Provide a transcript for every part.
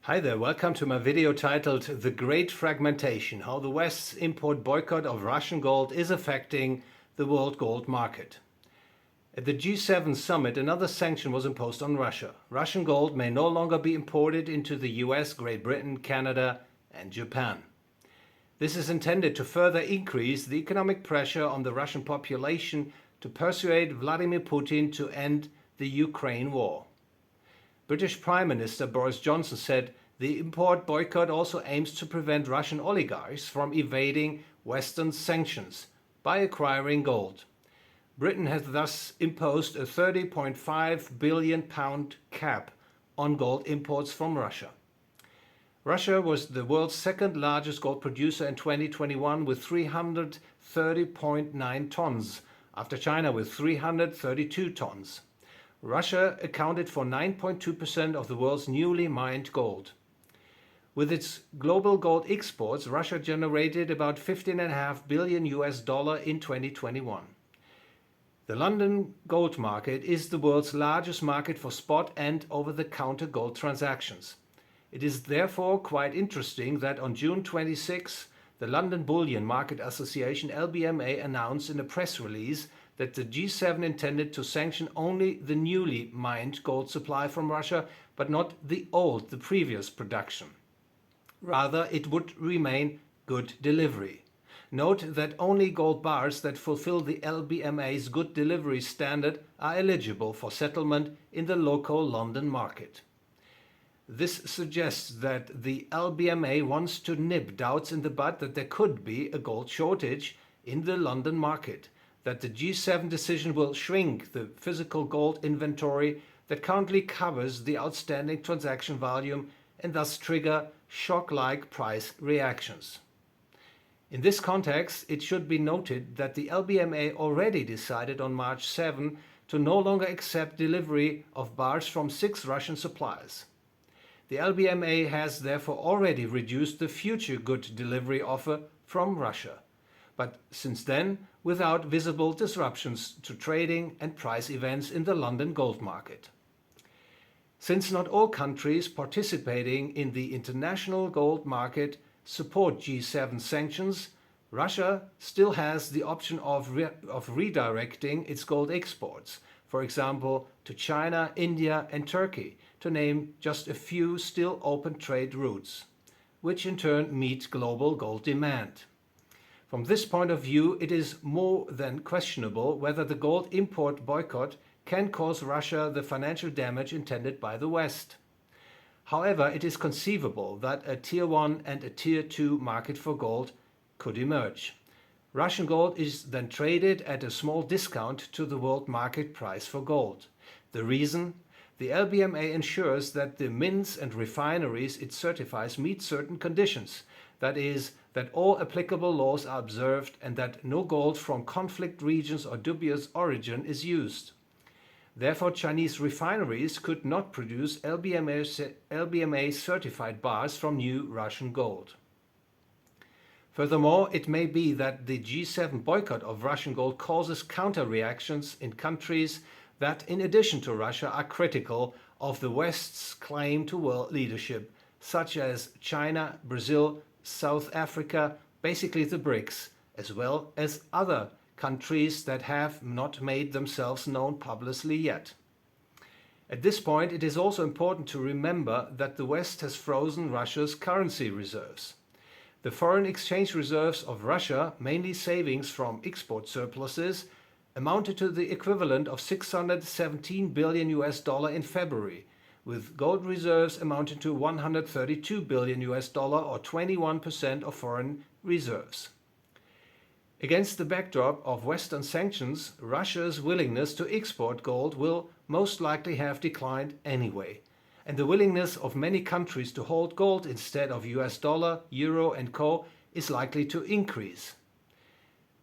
Hi there, welcome to my video titled The Great Fragmentation, how the West's import boycott of Russian gold is affecting the world gold market. At the G7 summit, another sanction was imposed on Russia. Russian gold may no longer be imported into the US, Great Britain, Canada and Japan. This is intended to further increase the economic pressure on the Russian population to persuade Vladimir Putin to end the Ukraine war. British Prime Minister Boris Johnson said the import boycott also aims to prevent Russian oligarchs from evading Western sanctions by acquiring gold. Britain has thus imposed a £30.5 billion cap on gold imports from Russia. Russia was the world's second largest gold producer in 2021 with 330.9 tons, after China with 332 tons. Russia accounted for 9.2% of the world's newly mined gold. With its global gold exports, Russia generated about $15.5 billion in 2021. The London gold market is the world's largest market for spot and over-the-counter gold transactions. It is therefore quite interesting that on June 26, the London Bullion Market Association (LBMA) announced in a press release that the G7 intended to sanction only the newly mined gold supply from Russia, but not the previous production. Rather, it would remain good delivery. Note that only gold bars that fulfill the LBMA's good delivery standard are eligible for settlement in the local London market. This suggests that the LBMA wants to nip doubts in the bud that there could be a gold shortage in the London market, that the G7 decision will shrink the physical gold inventory that currently covers the outstanding transaction volume and thus trigger shock-like price reactions. In this context, it should be noted that the LBMA already decided on March 7 to no longer accept delivery of bars from 6 Russian suppliers. The LBMA has therefore already reduced the future good delivery offer from Russia, but since then without visible disruptions to trading and price events in the London gold market. Since not all countries participating in the international gold market support G7 sanctions, Russia still has the option of redirecting its gold exports, for example to China, India and Turkey, to name just a few still open trade routes, which in turn meet global gold demand. From this point of view, it is more than questionable whether the gold import boycott can cause Russia the financial damage intended by the West. However, it is conceivable that a Tier 1 and a Tier 2 market for gold could emerge. Russian gold is then traded at a small discount to the world market price for gold. The reason? The LBMA ensures that the mints and refineries it certifies meet certain conditions. That is, that all applicable laws are observed and that no gold from conflict regions or dubious origin is used. Therefore, Chinese refineries could not produce LBMA certified bars from new Russian gold. Furthermore, it may be that the G7 boycott of Russian gold causes counter-reactions in countries that, in addition to Russia, are critical of the West's claim to world leadership, such as China, Brazil, South Africa, basically the BRICS, as well as other countries that have not made themselves known publicly yet. At this point, it is also important to remember that the West has frozen Russia's currency reserves. The foreign exchange reserves of Russia, mainly savings from export surpluses, amounted to the equivalent of $617 billion in February, with gold reserves amounting to $132 billion or 21% of foreign reserves. Against the backdrop of Western sanctions, Russia's willingness to export gold will most likely have declined anyway, and the willingness of many countries to hold gold instead of US dollar, euro and co. is likely to increase.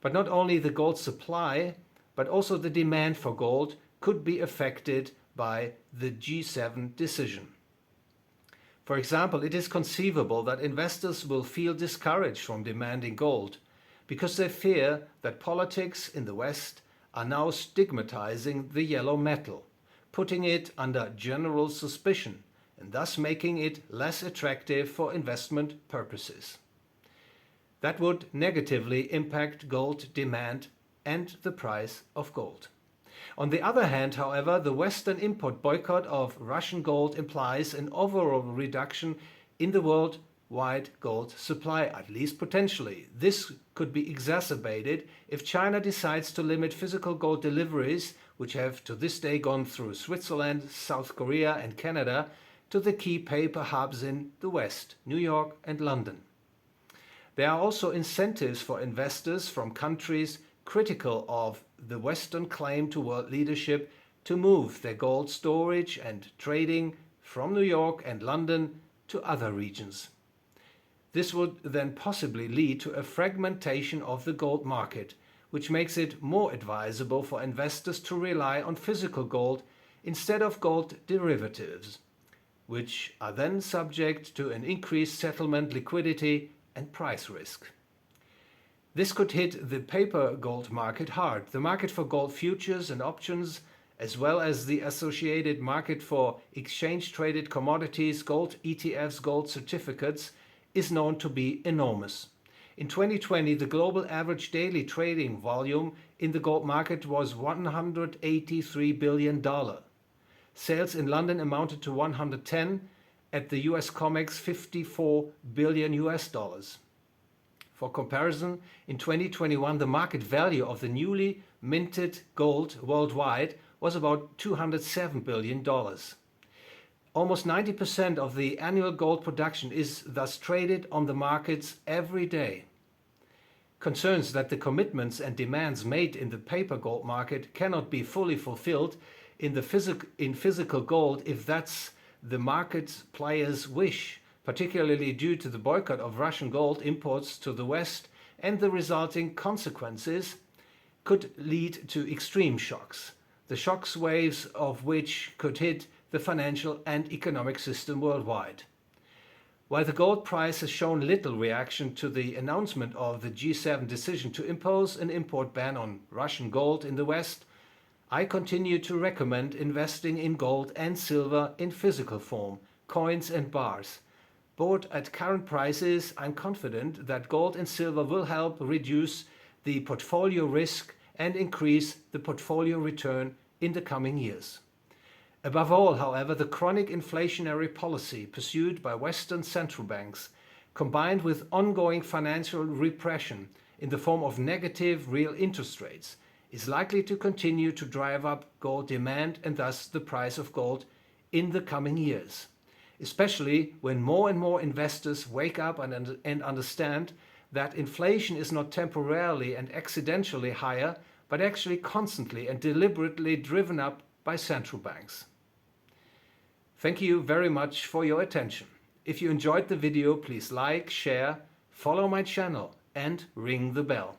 But not only the gold supply, but also the demand for gold could be affected by the G7 decision. For example, it is conceivable that investors will feel discouraged from demanding gold because they fear that politics in the West are now stigmatizing the yellow metal, putting it under general suspicion, and thus making it less attractive for investment purposes. That would negatively impact gold demand and the price of gold. On the other hand, however, the Western import boycott of Russian gold implies an overall reduction in the worldwide gold supply, at least potentially. This could be exacerbated if China decides to limit physical gold deliveries, which have to this day gone through Switzerland, South Korea and Canada, to the key paper hubs in the West, New York and London. There are also incentives for investors from countries critical of the Western claim to world leadership to move their gold storage and trading from New York and London to other regions. This would then possibly lead to a fragmentation of the gold market, which makes it more advisable for investors to rely on physical gold instead of gold derivatives, which are then subject to an increased settlement liquidity and price risk. This could hit the paper gold market hard. The market for gold futures and options, as well as the associated market for exchange-traded commodities, gold ETFs, gold certificates, is known to be enormous. In 2020, the global average daily trading volume in the gold market was $183 billion. Sales in London amounted to 110, at the US COMEX $54 billion. For comparison, in 2021 the market value of the newly minted gold worldwide was about $207 billion. Almost 90% of the annual gold production is thus traded on the markets every day. Concerns that the commitments and demands made in the paper gold market cannot be fully fulfilled in physical gold if that's the market players' wish, particularly due to the boycott of Russian gold imports to the West and the resulting consequences, could lead to extreme shocks, the shock waves of which could hit the financial and economic system worldwide. While the gold price has shown little reaction to the announcement of the G7 decision to impose an import ban on Russian gold in the West, I continue to recommend investing in gold and silver in physical form, coins and bars. Bought at current prices, I'm confident that gold and silver will help reduce the portfolio risk and increase the portfolio return in the coming years. Above all, however, the chronic inflationary policy pursued by Western central banks, combined with ongoing financial repression in the form of negative real interest rates, is likely to continue to drive up gold demand and thus the price of gold in the coming years, especially when more and more investors wake up and understand that inflation is not temporarily and accidentally higher, but actually constantly and deliberately driven up by central banks. Thank you very much for your attention. If you enjoyed the video, please like, share, follow my channel and ring the bell.